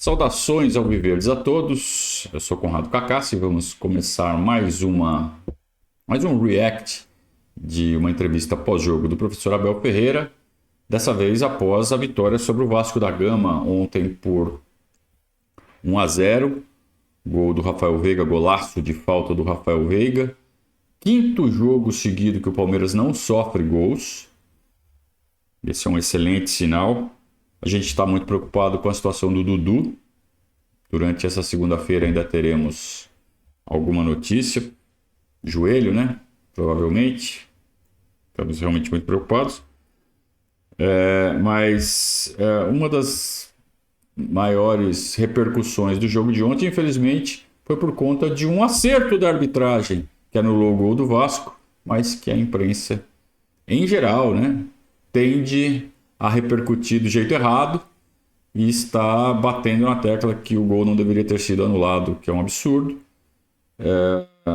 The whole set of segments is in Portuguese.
Saudações alviverdes a todos, eu sou Conrado Cacassi e vamos começar mais um react de uma entrevista pós-jogo do professor Abel Ferreira, dessa vez após a vitória sobre o Vasco da Gama ontem por 1-0, gol do Rafael Veiga, golaço de falta do Rafael Veiga, quinto jogo seguido que o Palmeiras não sofre gols, esse é um excelente sinal. A gente está muito preocupado com a situação do Dudu. Durante essa segunda-feira ainda teremos alguma notícia. Joelho, né? Provavelmente. Estamos realmente muito preocupados. Mas uma das maiores repercussões do jogo de ontem, infelizmente, foi por conta de um acerto da arbitragem que anulou o gol do Vasco, mas que a imprensa, em geral, né, tende a repercutir do jeito errado e está batendo na tecla que o gol não deveria ter sido anulado, que é um absurdo.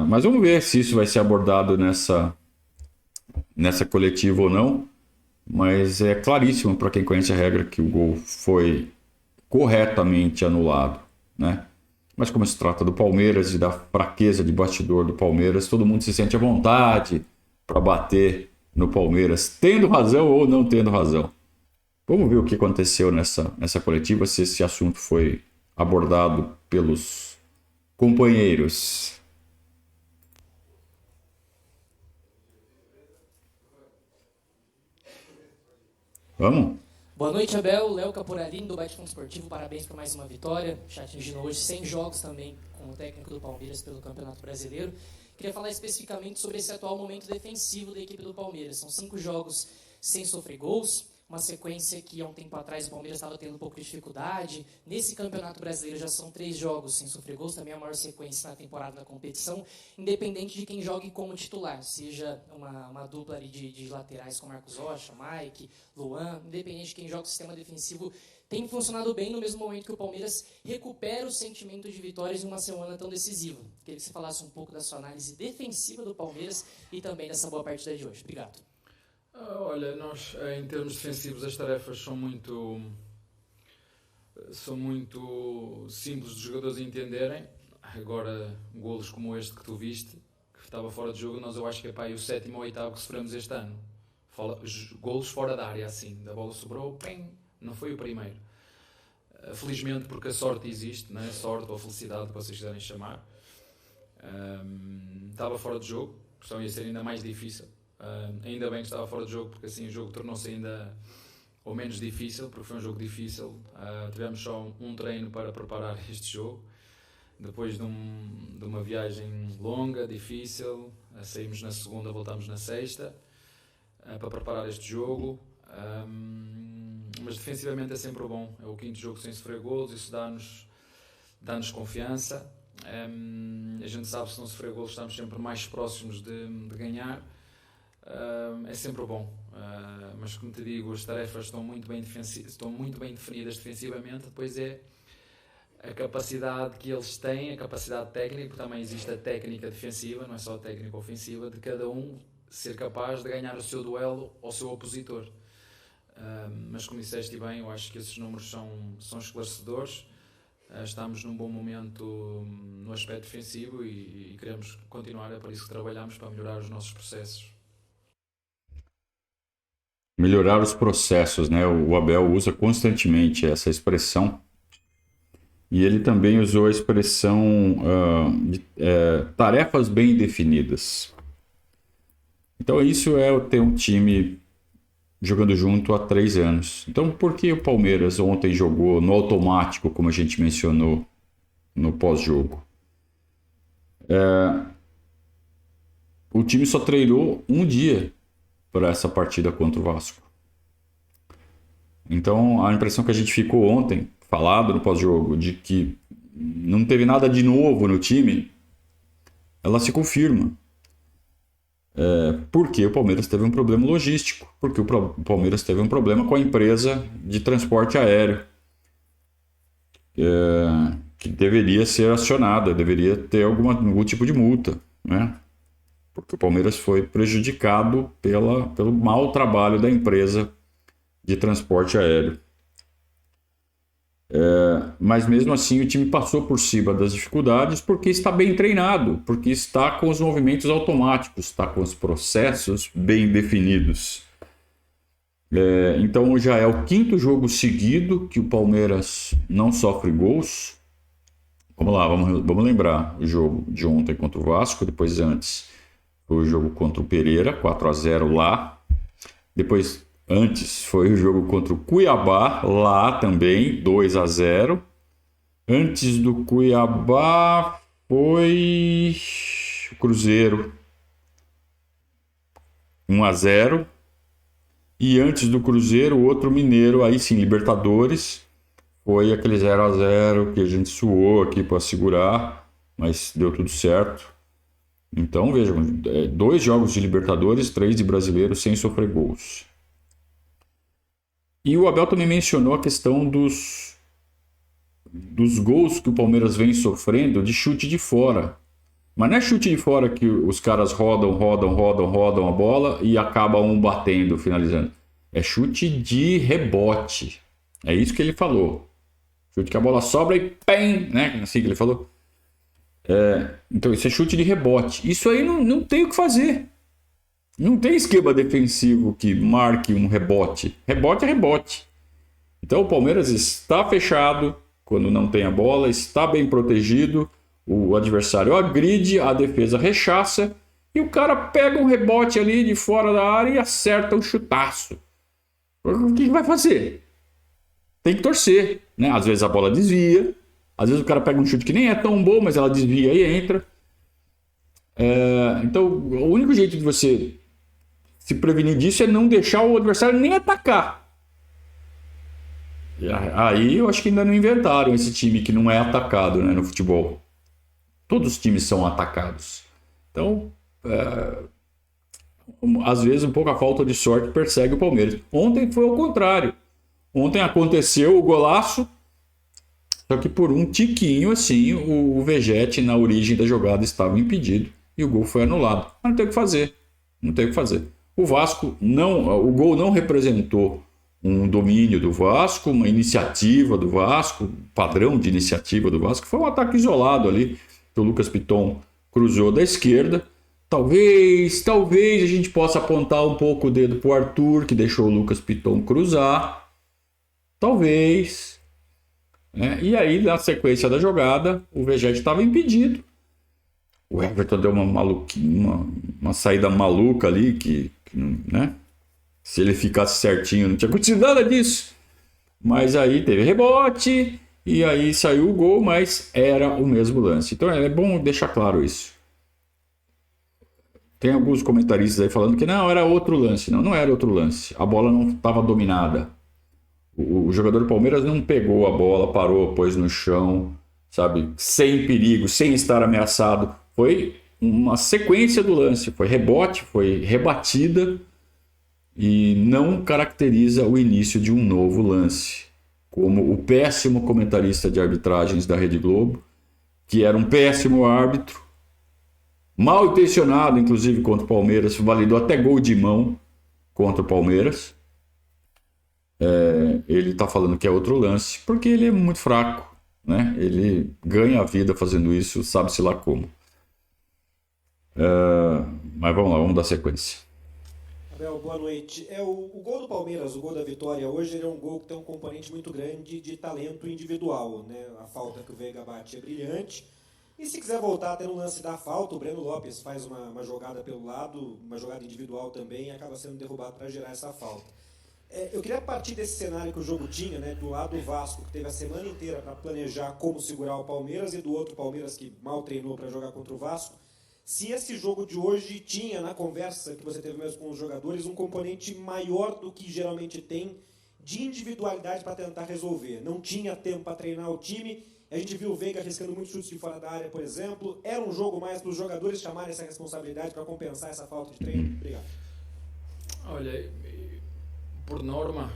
Mas vamos ver se isso vai ser abordado nessa coletiva ou não. Mas é claríssimo para quem conhece a regra que o gol foi corretamente anulado, né? Mas como se trata do Palmeiras e da fraqueza de bastidor do Palmeiras, todo mundo se sente à vontade para bater no Palmeiras, tendo razão ou não tendo razão. Vamos ver o que aconteceu nessa coletiva, se esse assunto foi abordado pelos companheiros. Vamos? Boa noite, Abel. Léo Caporalini, do Batismo Esportivo. Parabéns por mais uma vitória. Já atingindo hoje 100 jogos também com o técnico do Palmeiras pelo Campeonato Brasileiro. Queria falar especificamente sobre esse atual momento defensivo da equipe do Palmeiras. São 5 jogos sem sofrer gols, uma sequência que há um tempo atrás o Palmeiras estava tendo um pouco de dificuldade. Nesse Campeonato Brasileiro já são 3 jogos sem sofrer gols, também é a maior sequência na temporada da competição, independente de quem jogue como titular, seja uma dupla ali de laterais com Marcos Rocha, Mike, Luan, independente de quem joga, o sistema defensivo tem funcionado bem no mesmo momento que o Palmeiras recupera o sentimento de vitórias em uma semana tão decisiva. Queria que você falasse um pouco da sua análise defensiva do Palmeiras e também dessa boa partida de hoje. Obrigado. Olha, nós em termos defensivos as tarefas são muito simples dos jogadores entenderem. Agora, golos como este que tu viste, que estava fora de jogo, eu acho que é pá, o 7º ou 8º que sofremos este ano. Golos fora da área, assim, da bola sobrou, pim, não foi o primeiro. Felizmente, porque a sorte existe, né? Sorte ou felicidade, que vocês quiserem chamar. Estava fora de jogo, então ia ser ainda mais difícil. Ainda bem que estava fora de jogo, porque assim o jogo tornou-se ainda ou menos difícil, porque foi um jogo difícil. Tivemos só um treino para preparar este jogo, depois de uma viagem longa, difícil. Saímos na segunda, voltámos na sexta para preparar este jogo. Mas defensivamente é sempre bom, é o 5º jogo sem sofrer golos, isso dá-nos confiança. A gente sabe que se não sofrer golos estamos sempre mais próximos de ganhar. É sempre bom, mas como te digo, as tarefas estão muito bem definidas defensivamente. Depois é a capacidade que eles têm, a capacidade técnica, porque também existe a técnica defensiva, não é só a técnica ofensiva, de cada um ser capaz de ganhar o seu duelo ao seu opositor. Mas como disseste bem, eu acho que esses números são esclarecedores. Estamos num bom momento no aspecto defensivo e queremos continuar, é por isso que trabalhamos para melhorar os nossos processos. Melhorar os processos, né? O Abel usa constantemente essa expressão. E ele também usou a expressão tarefas bem definidas. Então isso é ter um time jogando junto há 3 anos. Então por que o Palmeiras ontem jogou no automático, como a gente mencionou no pós-jogo? O time só treinou um dia para essa partida contra o Vasco. Então a impressão que a gente ficou ontem, falado no pós-jogo, de que não teve nada de novo no time, ela se confirma. Porque o Palmeiras teve um problema logístico, porque o Palmeiras teve um problema com a empresa de transporte aéreo, que deveria ser acionada, deveria ter algum tipo de multa, né? Porque o Palmeiras foi prejudicado pelo mau trabalho da empresa de transporte aéreo. mas mesmo assim o time passou por cima das dificuldades porque está bem treinado, porque está com os movimentos automáticos, está com os processos bem definidos. Então já é o 5º jogo seguido que o Palmeiras não sofre gols. Vamos lá, vamos lembrar o jogo de ontem contra o Vasco, depois antes foi o jogo contra o Pereira, 4-0 lá. Depois, antes, foi o jogo contra o Cuiabá, lá também, 2-0. Antes do Cuiabá foi o Cruzeiro, 1-0. E antes do Cruzeiro, o outro Mineiro, aí sim, Libertadores, foi aquele 0-0 que a gente suou aqui para segurar, mas deu tudo certo. Então, vejam, 2 jogos de Libertadores, 3 de Brasileiro sem sofrer gols. E o Abel também mencionou a questão dos gols que o Palmeiras vem sofrendo de chute de fora. Mas não é chute de fora que os caras rodam a bola e acaba um batendo, finalizando. É chute de rebote. É isso que ele falou. Chute que a bola sobra e pem, né? Assim que ele falou. Então isso é chute de rebote. Isso aí não tem o que fazer. Não tem esquema defensivo que marque um rebote. Rebote é rebote. Então o Palmeiras está fechado quando não tem a bola, está bem protegido. O adversário agride, a defesa rechaça e o cara pega um rebote ali de fora da área e acerta um chutaço. O que vai fazer? Tem que torcer, né? Às vezes a bola desvia, às vezes o cara pega um chute que nem é tão bom, mas ela desvia e entra. Então o único jeito de você se prevenir disso é não deixar o adversário nem atacar. Aí eu acho que ainda não inventaram esse time que não é atacado, né, no futebol. Todos os times são atacados. Então, às vezes, um pouco a falta de sorte persegue o Palmeiras. Ontem foi ao contrário. Ontem aconteceu o golaço, só que por um tiquinho, assim, o Vegetti, na origem da jogada, estava impedido e o gol foi anulado. Mas não tem o que fazer. Não tem o que fazer. O Vasco o gol não representou um domínio do Vasco, uma iniciativa do Vasco, padrão de iniciativa do Vasco. Foi um ataque isolado ali. O Lucas Piton cruzou da esquerda. Talvez a gente possa apontar um pouco o dedo para o Arthur, que deixou o Lucas Piton cruzar. Talvez. E aí, na sequência da jogada, o Vegetti estava impedido. O Everton deu uma saída maluca ali, que né? Se ele ficasse certinho, não tinha acontecido nada disso. Mas aí teve rebote. E aí saiu o gol, mas era o mesmo lance. Então é bom deixar claro isso. Tem alguns comentaristas aí falando que não, era outro lance. Não era outro lance. A bola não estava dominada. O jogador do Palmeiras não pegou a bola, parou, pôs no chão, sabe? Sem perigo, sem estar ameaçado. Foi uma sequência do lance. Foi rebote, foi rebatida e não caracteriza o início de um novo lance. Como o péssimo comentarista de arbitragens da Rede Globo, que era um péssimo árbitro, mal intencionado, inclusive, contra o Palmeiras, validou até gol de mão contra o Palmeiras. Ele está falando que é outro lance, porque ele é muito fraco, né? Ele ganha a vida fazendo isso, sabe-se lá como. Mas vamos lá, vamos dar sequência. Abel, boa noite. O gol do Palmeiras, o gol da vitória hoje, ele é um gol que tem um componente muito grande de talento individual, né? A falta que o Veiga bate é brilhante. E se quiser voltar até no lance da falta, o Breno Lopes faz uma jogada pelo lado, uma jogada individual também, e acaba sendo derrubado para gerar essa falta. Eu queria partir desse cenário que o jogo tinha, né? Do lado do Vasco, que teve a semana inteira para planejar como segurar o Palmeiras, e do outro Palmeiras que mal treinou para jogar contra o Vasco. Se esse jogo de hoje tinha, na conversa que você teve mesmo com os jogadores, um componente maior do que geralmente tem de individualidade para tentar resolver. Não tinha tempo para treinar o time. A gente viu o Veiga arriscando muitos chutes de fora da área, por exemplo. Era um jogo mais para os jogadores chamarem essa responsabilidade para compensar essa falta de treino? Obrigado. Olha, por norma,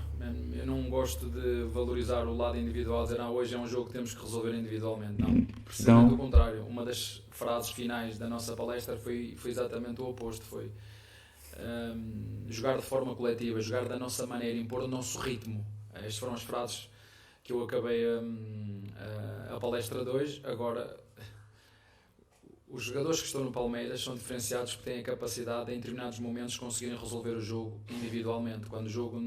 eu não gosto de valorizar o lado individual, dizer, hoje é um jogo que temos que resolver individualmente. Não, precisamente do contrário. Uma das frases finais da nossa palestra foi exatamente o oposto, foi jogar de forma coletiva, jogar da nossa maneira, impor o nosso ritmo. Estas foram as frases que eu acabei a palestra de hoje. Agora, os jogadores que estão no Palmeiras são diferenciados porque têm a capacidade, em determinados momentos, de conseguirem resolver o jogo individualmente. Quando o jogo,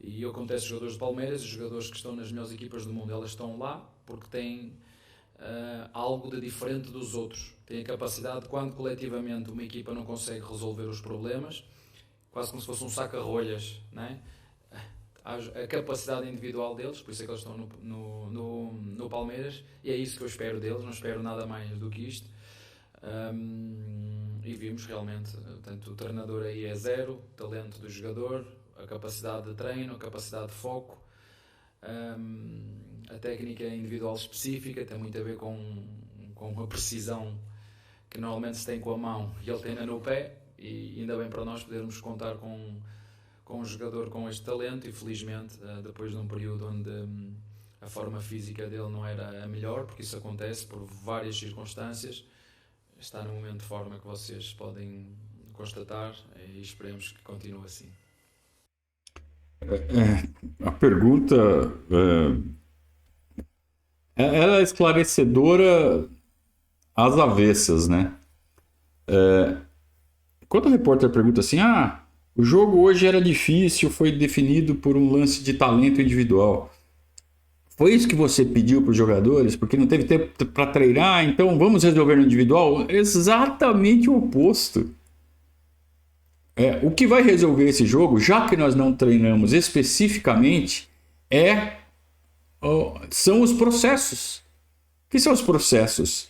e acontece os jogadores do Palmeiras, os jogadores que estão nas melhores equipas do mundo, elas estão lá porque têm algo de diferente dos outros. Têm a capacidade, quando coletivamente uma equipa não consegue resolver os problemas, quase como se fosse um saca-rolhas, não é? A capacidade individual deles, por isso é que eles estão no Palmeiras, e é isso que eu espero deles, não espero nada mais do que isto. E vimos realmente, portanto, o treinador aí é zero, o talento do jogador, a capacidade de treino, a capacidade de foco, a técnica individual específica tem muito a ver com a precisão que normalmente se tem com a mão e ele tem no pé, e ainda bem para nós podermos contar com um jogador com este talento. E felizmente, depois de um período onde a forma física dele não era a melhor, porque isso acontece por várias circunstâncias, está no momento de forma que vocês podem constatar, e esperemos que continue assim. A pergunta ela é esclarecedora às avessas, né? Quando o repórter pergunta assim, o jogo hoje era difícil, foi definido por um lance de talento individual. Foi isso que você pediu para os jogadores? Porque não teve tempo para treinar, então vamos resolver no individual? Exatamente o oposto. O que vai resolver esse jogo, já que nós não treinamos especificamente, são os processos. O que são os processos?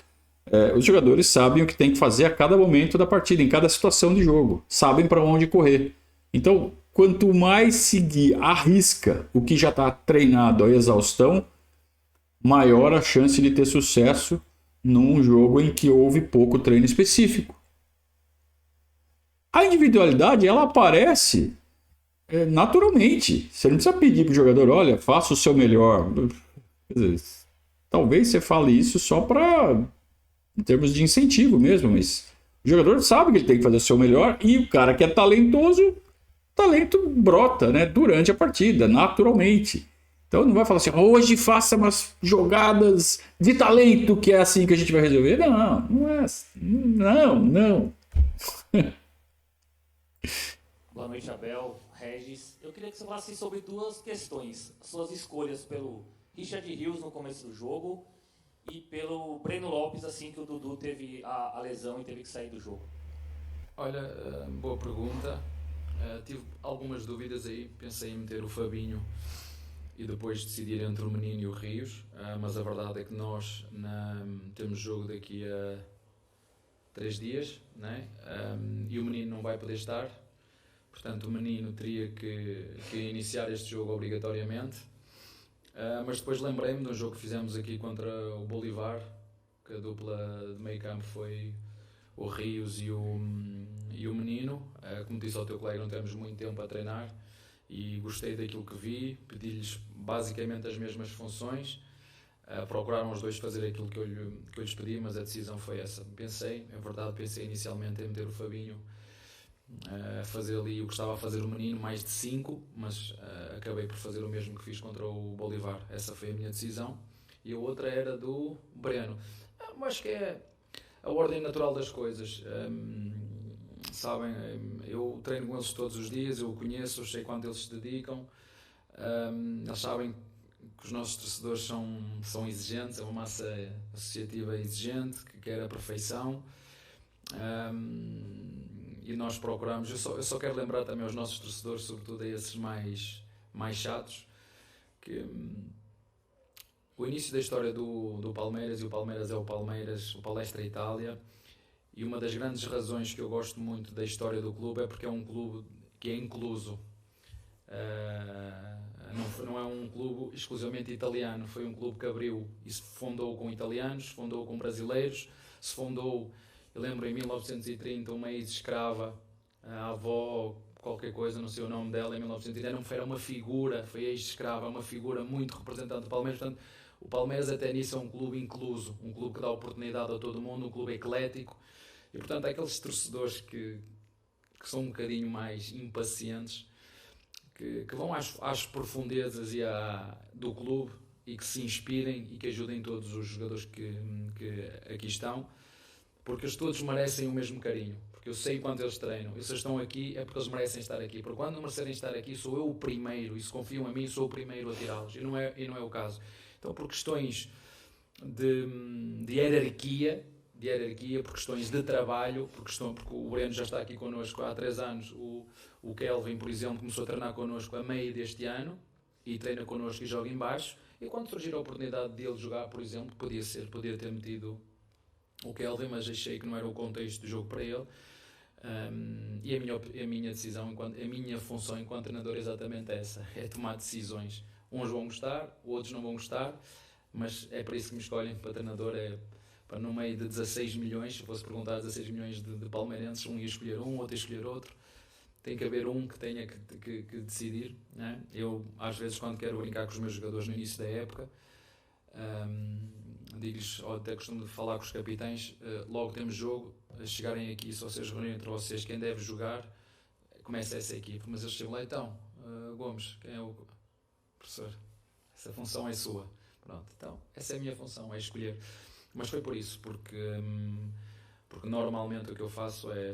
Os jogadores sabem o que tem que fazer a cada momento da partida, em cada situação de jogo. Sabem para onde correr. Então, quanto mais seguir à risca o que já está treinado à exaustão, maior a chance de ter sucesso num jogo em que houve pouco treino específico. A individualidade, ela aparece naturalmente. Você não precisa pedir para o jogador, olha, faça o seu melhor. Quer dizer, talvez você fale isso só em termos de incentivo mesmo, mas o jogador sabe que ele tem que fazer o seu melhor, e o cara que é talentoso, o talento brota, né, durante a partida, naturalmente. Então não vai falar assim, hoje faça umas jogadas de talento que é assim que a gente vai resolver. Não é assim. Não. Boa noite, Abel, Regis. Eu queria que você falasse sobre duas questões. Suas escolhas pelo Richard Rios no começo do jogo e pelo Breno Lopes, assim que o Dudu teve a lesão e teve que sair do jogo. Olha, boa pergunta. Tive algumas dúvidas aí. Pensei em meter o Fabinho e depois decidir entre o Menino e o Rios. Mas a verdade é que nós temos jogo daqui a 3 dias, né? E o Menino não vai poder estar. Portanto, o Menino teria que iniciar este jogo obrigatoriamente. Mas depois lembrei-me de um jogo que fizemos aqui contra o Bolívar, que a dupla de meio campo foi o Rios e o Menino. Como disse ao teu colega, não temos muito tempo a treinar e gostei daquilo que vi. Pedi-lhes basicamente as mesmas funções. Procuraram os dois fazer aquilo que eu lhes pedi, mas a decisão foi essa. Pensei inicialmente em meter o Fabinho, fazer ali o que estava a fazer o Menino, mais de 5, mas acabei por fazer o mesmo que fiz contra o Bolívar. Essa foi a minha decisão. E a outra era do Breno. Acho que é a ordem natural das coisas. Sabem, eu treino com eles todos os dias, eu o conheço, eu sei quanto eles se dedicam. Eles sabem que os nossos torcedores são exigentes, é uma massa associativa exigente, que quer a perfeição. E nós procuramos, eu só quero lembrar também aos nossos torcedores, sobretudo a esses mais chatos, que o início da história do Palmeiras, e o Palmeiras é o Palmeiras, o Palestra Itália, e uma das grandes razões que eu gosto muito da história do clube é porque é um clube que é incluso. Não é um clube exclusivamente italiano, foi um clube que abriu e se fundou com italianos, se fundou com brasileiros, se fundou, eu lembro em 1930, uma ex-escrava, a avó, qualquer coisa, não sei o nome dela, em 1930, era uma figura, foi ex-escrava, uma figura muito representante do Palmeiras. Portanto, o Palmeiras até nisso é um clube incluso, um clube que dá oportunidade a todo mundo, um clube eclético, e portanto aqueles torcedores que são um bocadinho mais impacientes, que vão às profundezas do clube e que se inspirem e que ajudem todos os jogadores que aqui estão, porque eles todos merecem o mesmo carinho. Porque eu sei quanto eles treinam. E se eles estão aqui é porque eles merecem estar aqui. Porque quando não merecerem estar aqui, sou eu o primeiro. E se confiam em mim, sou o primeiro a tirá-los. E não é o caso. Então, por questões de hierarquia, por questões de trabalho, porque o Breno já está aqui connosco há 3 anos. O Kelvin, por exemplo, começou a treinar connosco a meio deste ano e treina connosco e joga em baixo. E quando surgir a oportunidade dele jogar, por exemplo, podia ter metido o Kelvin, mas achei que não era o contexto do jogo para ele. E a minha decisão, a minha função enquanto treinador é exatamente essa, é tomar decisões. Uns vão gostar, outros não vão gostar, mas é para isso que me escolhem para treinador, é para no meio de 16 milhões, se fosse perguntar 16 milhões de palmeirenses, um ia escolher um, outro ia escolher outro. Tem que haver um que tenha que decidir, né? Eu, às vezes, quando quero brincar com os meus jogadores no início da época, digo-lhes, ou até costumo falar com os capitães, logo temos jogo, chegarem aqui, se vocês reunirem entre vocês, quem deve jogar, começa essa equipe. Mas eles chegam lá, então, Gomes, quem é o professor? Essa função é sua. Pronto, então, essa é a minha função, é escolher. Mas foi por isso, porque normalmente o que eu faço é,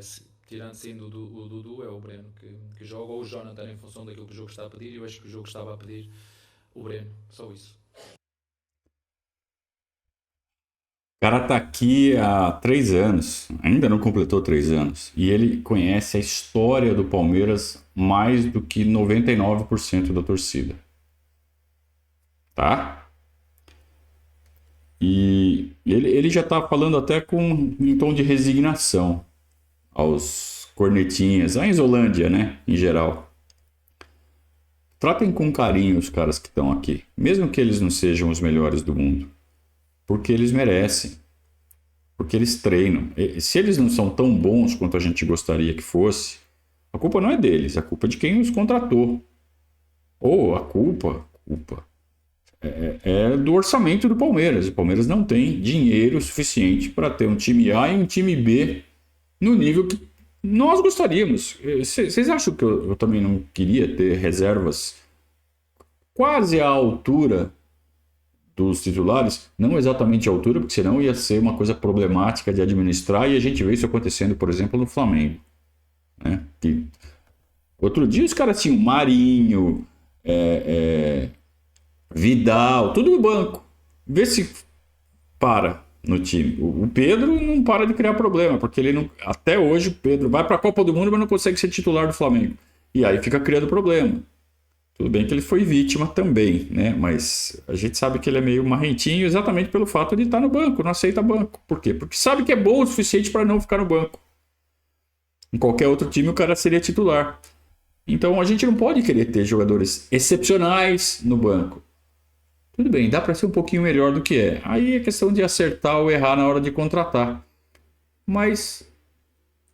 saindo o Dudu, é o Breno que joga, ou o Jonathan, em função daquilo que o jogo está a pedir, e eu acho que o jogo estava a pedir o Breno, só isso. O cara está aqui há 3 anos, ainda não completou 3 anos, e ele conhece a história do Palmeiras mais do que 99% da torcida. Tá? E ele já está falando até com um tom de resignação aos cornetinhas, a Enzolândia, né, em geral. Tratem com carinho os caras que estão aqui, mesmo que eles não sejam os melhores do mundo, porque eles merecem, porque eles treinam. E se eles não são tão bons quanto a gente gostaria que fosse, a culpa não é deles, a culpa é de quem os contratou. Ou a culpa é do orçamento do Palmeiras. O Palmeiras não tem dinheiro suficiente para ter um time A e um time B no nível que nós gostaríamos. Vocês acham que eu também não queria ter reservas quase à altura dos titulares? Não exatamente à altura, porque senão ia ser uma coisa problemática de administrar, e a gente vê isso acontecendo, por exemplo, no Flamengo, né? Outro dia os caras tinham Marinho, Vidal, tudo no banco. Vê se para no time. O Pedro não para de criar problema, porque ele não, até hoje o Pedro vai para a Copa do Mundo, mas não consegue ser titular do Flamengo. E aí fica criando problema. Tudo bem que ele foi vítima também, né? Mas a gente sabe que ele é meio marrentinho exatamente pelo fato de estar no banco, não aceita banco. Por quê? Porque sabe que é bom o suficiente para não ficar no banco. Em qualquer outro time o cara seria titular. Então a gente não pode querer ter jogadores excepcionais no banco. Tudo bem, dá para ser um pouquinho melhor do que é. Aí é questão de acertar ou errar na hora de contratar. Mas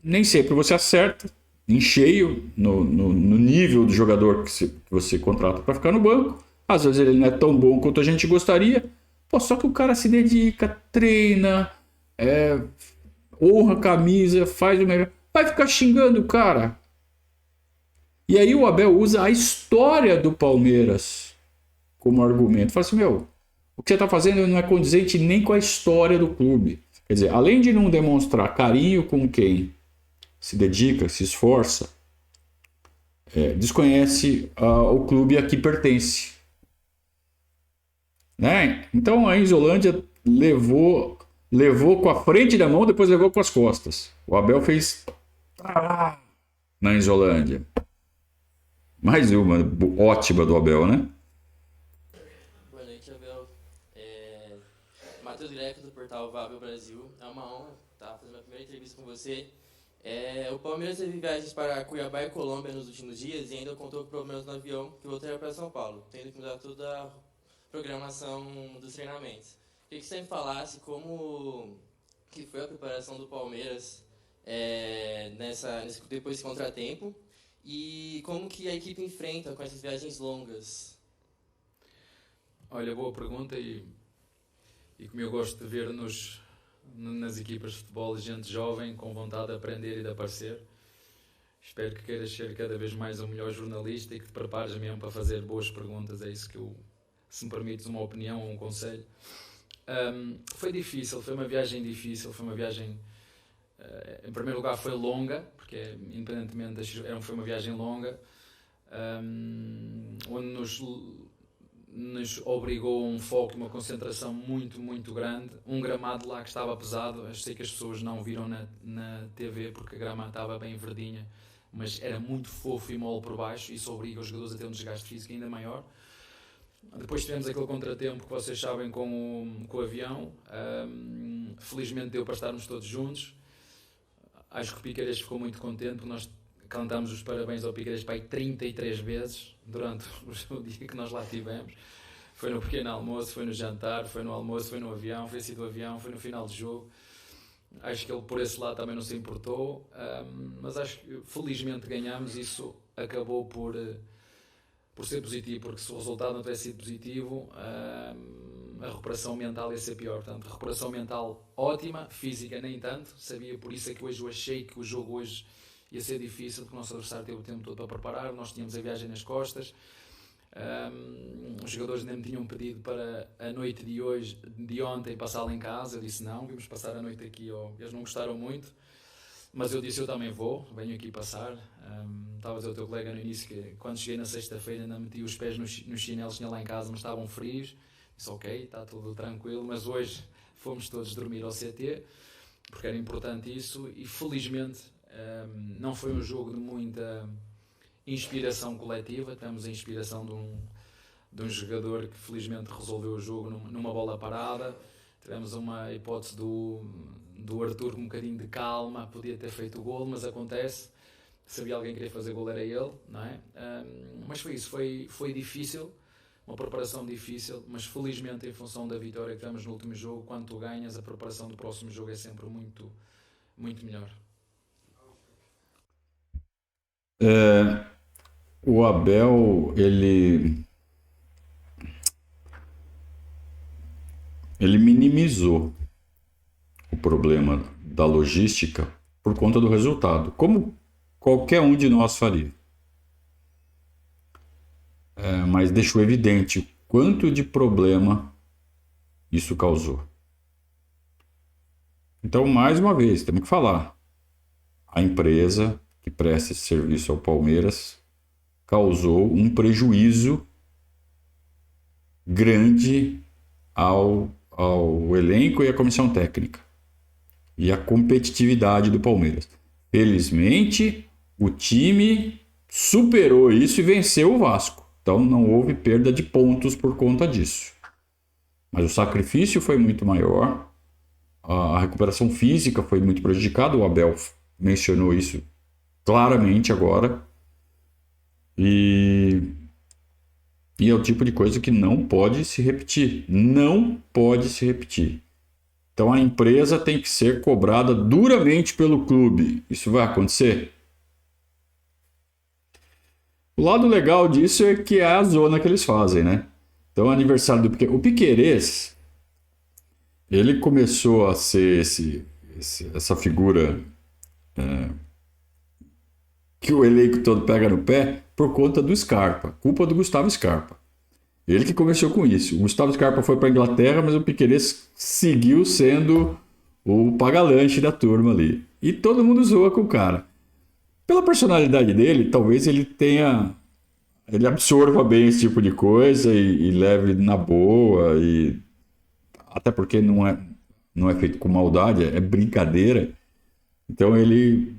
nem sempre você acerta em cheio no nível do jogador que você contrata para ficar no banco. Às vezes ele não é tão bom quanto a gente gostaria. Só que o cara se dedica, treina, honra a camisa, faz o melhor. Vai ficar xingando o cara. E aí o Abel usa a história do Palmeiras como argumento. Fala assim, o que você está fazendo não é condizente nem com a história do clube. Quer dizer, além de não demonstrar carinho com quem se dedica, se esforça, desconhece o clube a que pertence. Né? Então a Enzolândia levou com a frente da mão, depois levou com as costas. O Abel fez na Enzolândia. Mais uma ótima do Abel, né? Boa noite, Abel. Matheus Greco, do portal Vável Brasil. É uma honra estar fazendo a primeira entrevista com você. O Palmeiras teve viagens para Cuiabá e Colômbia nos últimos dias e ainda contou com problemas no avião que voltaria para São Paulo, tendo que mudar toda a programação dos treinamentos. Queria que você me falasse como que foi a preparação do Palmeiras depois desse contratempo e como que a equipe enfrenta com essas viagens longas. Olha, boa pergunta, e como eu gosto de ver nas equipas de futebol gente jovem com vontade de aprender e de aparecer. Espero que queiras ser cada vez mais um melhor jornalista e que te prepares mesmo para fazer boas perguntas. É isso que eu se me permites uma opinião ou um conselho. Foi difícil, foi uma viagem difícil, foi uma viagem, em primeiro lugar foi longa, porque independentemente foi uma viagem longa, onde nos obrigou a um foco e uma concentração muito, muito grande. Um gramado lá que estava pesado, eu sei que as pessoas não viram na TV porque a grama estava bem verdinha, mas era muito fofo e mole por baixo, e isso obriga os jogadores a ter um desgaste físico ainda maior. Depois tivemos aquele contratempo que vocês sabem com o avião. Felizmente deu para estarmos todos juntos. Acho que o Piqueires ficou muito contente, porque nós cantámos os parabéns ao Piqueires para aí 33 vezes durante o dia que nós lá tivemos. Foi no pequeno almoço, foi no jantar, foi no almoço, foi no avião, foi assim do avião, foi no final do jogo. Acho que ele por esse lado também não se importou, mas acho que felizmente ganhámos. Isso acabou por ser positivo, porque se o resultado não tivesse sido positivo, a recuperação mental ia ser pior. Portanto, recuperação mental ótima, física nem tanto. Sabia, por isso é que hoje eu achei que o jogo hoje ia ser difícil, porque o nosso adversário teve o tempo todo para preparar, nós tínhamos a viagem nas costas. Os jogadores nem me tinham pedido para a noite de ontem passá-la em casa. Eu disse não, vimos passar a noite aqui. Eles não gostaram muito, mas eu disse eu também venho aqui passar. Estava a dizer ao teu colega no início que quando cheguei na sexta-feira ainda meti os pés nos chinelos que tinha lá em casa, mas estavam frios. Disse ok, está tudo tranquilo, mas hoje fomos todos dormir ao CT, porque era importante isso, e felizmente não foi um jogo de muita inspiração coletiva. Tivemos a inspiração de um jogador que felizmente resolveu o jogo numa bola parada. Tivemos uma hipótese do Arthur com um bocadinho de calma, podia ter feito o golo, mas acontece. Se havia alguém que queria fazer golo era ele, não é? Mas foi isso, foi difícil, uma preparação difícil, mas felizmente em função da vitória que tivemos no último jogo, quando tu ganhas, a preparação do próximo jogo é sempre muito, muito melhor. O Abel, ele minimizou o problema da logística por conta do resultado, como qualquer um de nós faria. Mas deixou evidente o quanto de problema isso causou. Então, mais uma vez, temos que falar. A empresa que presta esse serviço ao Palmeiras causou um prejuízo grande ao elenco e à comissão técnica e à competitividade do Palmeiras. Felizmente, o time superou isso e venceu o Vasco. Então não houve perda de pontos por conta disso. Mas o sacrifício foi muito maior, a recuperação física foi muito prejudicada. O Abel mencionou isso claramente agora. E é o tipo de coisa que não pode se repetir. Não pode se repetir. Então a empresa tem que ser cobrada duramente pelo clube. Isso vai acontecer? O lado legal disso é que é a zona que eles fazem, né? Então, aniversário do Piqueires. O Piqueires, ele começou a ser essa figura que o elenco todo pega no pé por conta do Scarpa. Culpa do Gustavo Scarpa. Ele que começou com isso. O Gustavo Scarpa foi para a Inglaterra, mas o Piqueires seguiu sendo o paga-lanche da turma ali. E todo mundo zoa com o cara. Pela personalidade dele, talvez ele absorva bem esse tipo de coisa e leve na boa, e até porque não é feito com maldade, é brincadeira. Então ele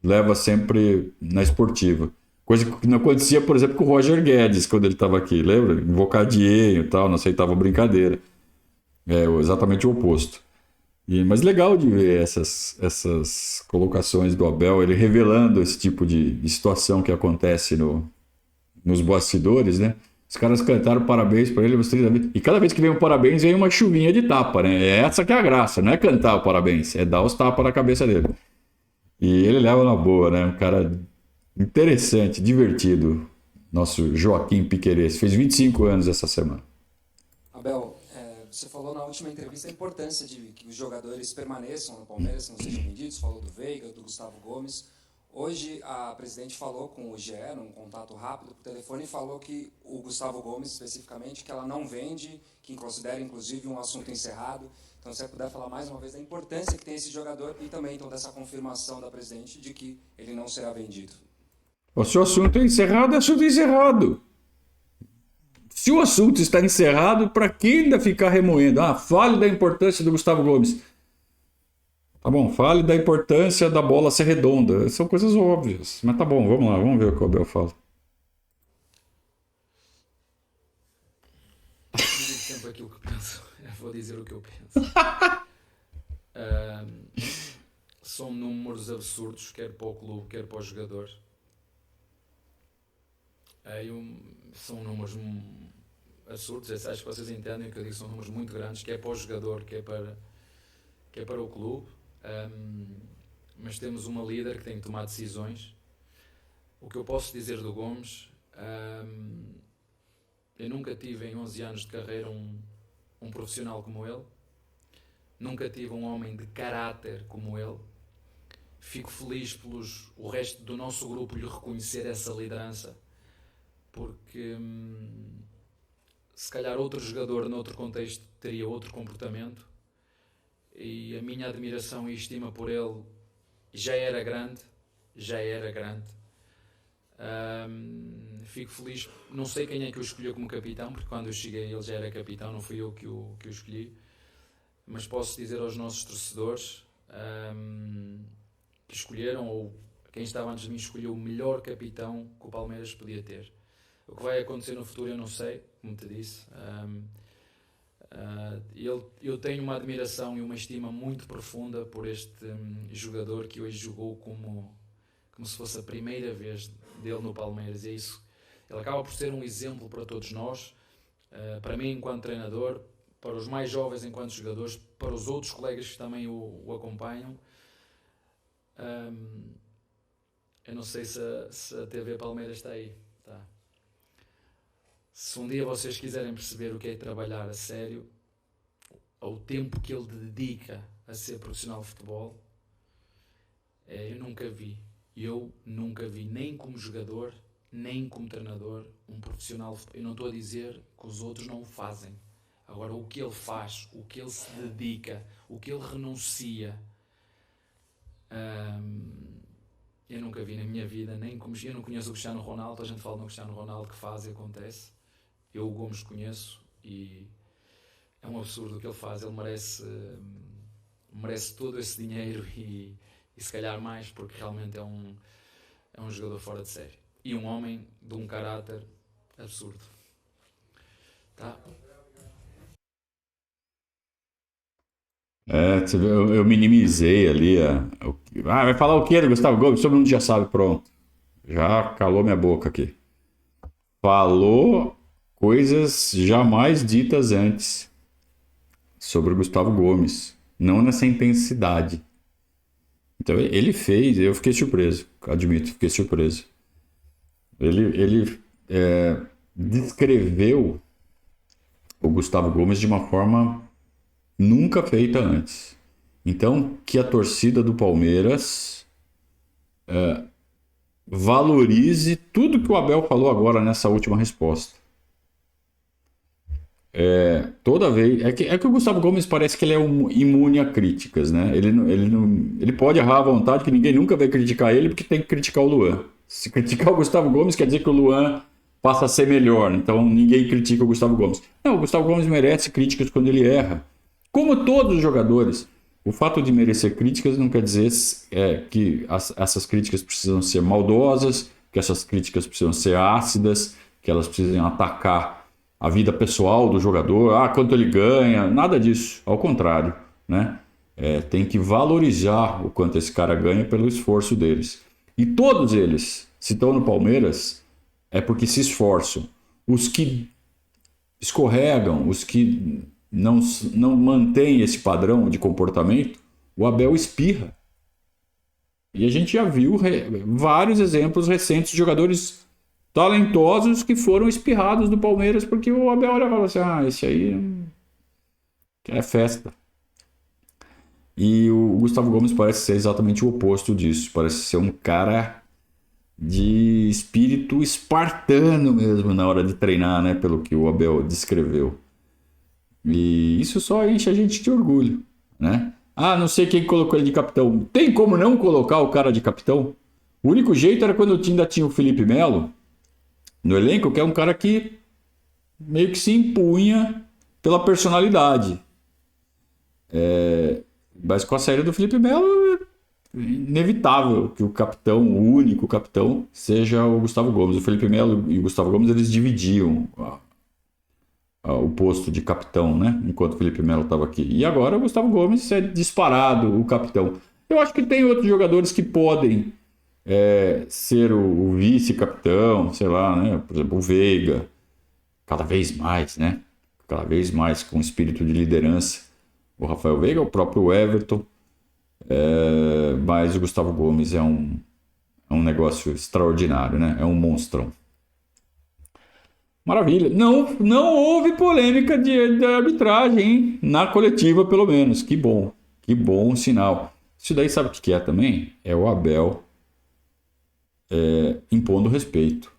leva sempre na esportiva. Coisa que não acontecia, por exemplo, com o Roger Guedes, quando ele estava aqui, lembra? Invocadinho e tal, não aceitava brincadeira. É exatamente o oposto. Mas legal de ver essas colocações do Abel, ele revelando esse tipo de situação que acontece nos bastidores, né? Os caras cantaram parabéns para ele umas 30 vezes. E cada vez que vem um parabéns, vem uma chuvinha de tapa, né? É essa que é a graça, não é cantar o parabéns, é dar os tapas na cabeça dele. E ele leva na boa, né? Um cara interessante, divertido. Nosso Joaquim Piqueires. Fez 25 anos essa semana. Abel, você falou na última entrevista a importância de que os jogadores permaneçam no Palmeiras, não sejam vendidos. Falou do Veiga, do Gustavo Gomes. Hoje a presidente falou com o GE, num contato rápido por telefone, e falou que o Gustavo Gomes, especificamente, que ela não vende, que considera inclusive um assunto encerrado. Então, se você puder falar mais uma vez da importância que tem esse jogador e também então dessa confirmação da presidente de que ele não será vendido. Se o assunto é encerrado, é assunto encerrado. Se o assunto está encerrado, para que ainda ficar remoendo? Fale da importância do Gustavo Gomes. Tá bom, fale da importância da bola ser redonda. São coisas óbvias. Mas tá bom, vamos lá, vamos ver o que o Abel fala. Eu digo sempre aquilo que penso. Eu vou dizer o que eu penso. São números absurdos, quer para o clube, quer para o jogador. São números absurdos. Acho que vocês entendem o que eu digo. São números muito grandes, quer para o jogador, quer para o clube. Mas temos uma líder que tem que tomar decisões. O que eu posso dizer do Gomes, eu nunca tive em 11 anos de carreira um profissional como ele, nunca tive um homem de caráter como ele. Fico feliz o resto do nosso grupo lhe reconhecer essa liderança, porque se calhar outro jogador noutro contexto teria outro comportamento. E a minha admiração e estima por ele já era grande. Fico feliz, não sei quem é que o escolheu como capitão, porque quando eu cheguei ele já era capitão, não fui eu que o escolhi, mas posso dizer aos nossos torcedores que escolheram, ou quem estava antes de mim escolheu o melhor capitão que o Palmeiras podia ter. O que vai acontecer no futuro eu não sei, como te disse. Eu tenho uma admiração e uma estima muito profunda por este jogador que hoje jogou como se fosse a primeira vez dele no Palmeiras. É isso. Ele acaba por ser um exemplo para todos nós, para mim enquanto treinador, para os mais jovens enquanto jogadores, para os outros colegas que também o acompanham. Eu não sei se a TV Palmeiras está aí. Tá. Se um dia vocês quiserem perceber o que é trabalhar a sério, ao tempo que ele dedica a ser profissional de futebol, eu nunca vi, nem como jogador, nem como treinador, um profissional de futebol. Eu não estou a dizer que os outros não o fazem. Agora, o que ele faz, o que ele se dedica, o que ele renuncia, eu nunca vi na minha vida, eu não conheço o Cristiano Ronaldo. A gente fala no Cristiano Ronaldo que faz e acontece. Eu o Gomes conheço e é um absurdo o que ele faz. Ele merece todo esse dinheiro e se calhar mais, porque realmente é um jogador fora de série e um homem de um caráter absurdo. Tá? Eu minimizei ali. Vai falar o que do Gustavo Gomes? Todo mundo já sabe, pronto. Já calou minha boca aqui. Falou coisas jamais ditas antes sobre o Gustavo Gomes. Não nessa intensidade. Então ele fez, eu fiquei surpreso. Admito, fiquei surpreso. Ele descreveu o Gustavo Gomes de uma forma nunca feita antes. Então, que a torcida do Palmeiras valorize tudo que o Abel falou agora nessa última resposta. Toda vez... É que o Gustavo Gomes parece que ele é imune a críticas, né? Ele pode errar à vontade, que ninguém nunca vai criticar ele, porque tem que criticar o Luan. Se criticar o Gustavo Gomes, quer dizer que o Luan passa a ser melhor. Então, ninguém critica o Gustavo Gomes. Não, o Gustavo Gomes merece críticas quando ele erra. Como todos os jogadores. O fato de merecer críticas não quer dizer que essas críticas precisam ser maldosas, que essas críticas precisam ser ácidas, que elas precisam atacar a vida pessoal do jogador, quanto ele ganha, nada disso. Ao contrário, né? Tem que valorizar o quanto esse cara ganha pelo esforço deles. E todos eles, se estão no Palmeiras, é porque se esforçam. Os que escorregam, os que não mantém esse padrão de comportamento, o Abel espirra. E a gente já viu vários exemplos recentes de jogadores talentosos que foram espirrados do Palmeiras porque o Abel olha e fala assim, esse aí é festa. E o Gustavo Gomes parece ser exatamente o oposto disso. Parece ser um cara de espírito espartano mesmo na hora de treinar, né? Pelo que o Abel descreveu. E isso só enche a gente de orgulho, né? Ah, não sei quem colocou ele de capitão. Tem como não colocar o cara de capitão? O único jeito era quando ainda tinha o Felipe Melo no elenco, que é um cara que meio que se impunha pela personalidade. Mas com a saída do Felipe Melo, é inevitável que o capitão, o único capitão, seja o Gustavo Gomes. O Felipe Melo e o Gustavo Gomes, eles dividiam o posto de capitão, né? Enquanto o Felipe Melo estava aqui. E agora o Gustavo Gomes é disparado o capitão. Eu acho que tem outros jogadores que podem ser o vice-capitão, sei lá, né? Por exemplo, o Veiga, cada vez mais, né? Cada vez mais com espírito de liderança. O Rafael Veiga, o próprio Everton, mas o Gustavo Gomes é um negócio extraordinário, né? É um monstrão. Maravilha. Não houve polêmica de arbitragem, hein? Na coletiva, pelo menos. Que bom sinal. Isso daí sabe o que é também? É o Abel impondo respeito.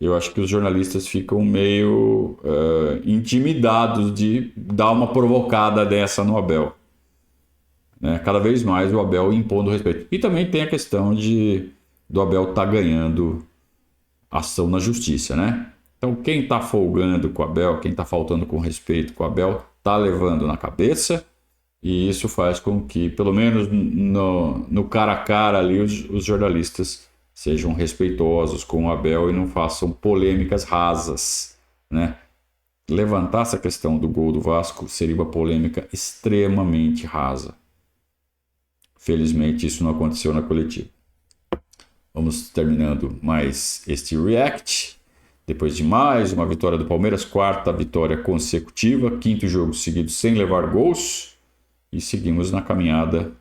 Eu acho que os jornalistas ficam meio intimidados de dar uma provocada dessa no Abel. Né? Cada vez mais o Abel impondo respeito. E também tem a questão do Abel estar ganhando ação na justiça, né? Então quem está folgando com o Abel, quem está faltando com respeito com o Abel, está levando na cabeça, e isso faz com que, pelo menos no cara a cara ali, os jornalistas sejam respeitosos com o Abel e não façam polêmicas rasas, né? Levantar essa questão do gol do Vasco seria uma polêmica extremamente rasa. Felizmente isso não aconteceu na coletiva. Vamos terminando mais este react. Depois de mais uma vitória do Palmeiras, 4ª vitória consecutiva, 5º jogo seguido sem levar gols, e seguimos na caminhada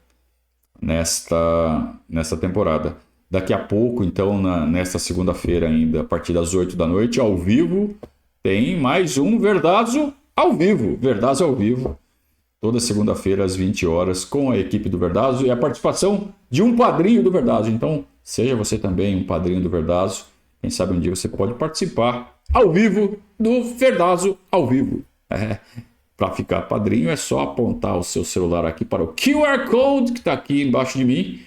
nesta temporada. Daqui a pouco, então, nesta segunda-feira ainda, a partir das 8 da noite, ao vivo, tem mais um Verdazo ao vivo. Verdazo ao vivo, toda segunda-feira às 20 horas, com a equipe do Verdazo e a participação de um padrinho do Verdazo. Então, seja você também um padrinho do Verdazo. Quem sabe um dia você pode participar ao vivo do Verdazo ao vivo. Para ficar padrinho é só apontar o seu celular aqui para o QR Code que está aqui embaixo de mim,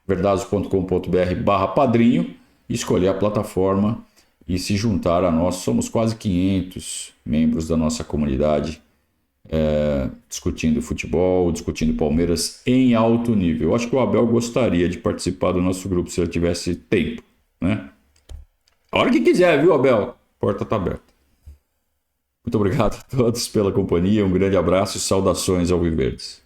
verdazo.com.br/padrinho, escolher a plataforma e se juntar a nós. Somos quase 500 membros da nossa comunidade discutindo futebol, discutindo Palmeiras em alto nível. Eu acho que o Abel gostaria de participar do nosso grupo se ele tivesse tempo, né? A hora que quiser, viu, Abel? Porta está aberta. Muito obrigado a todos pela companhia, um grande abraço e saudações alviverdes.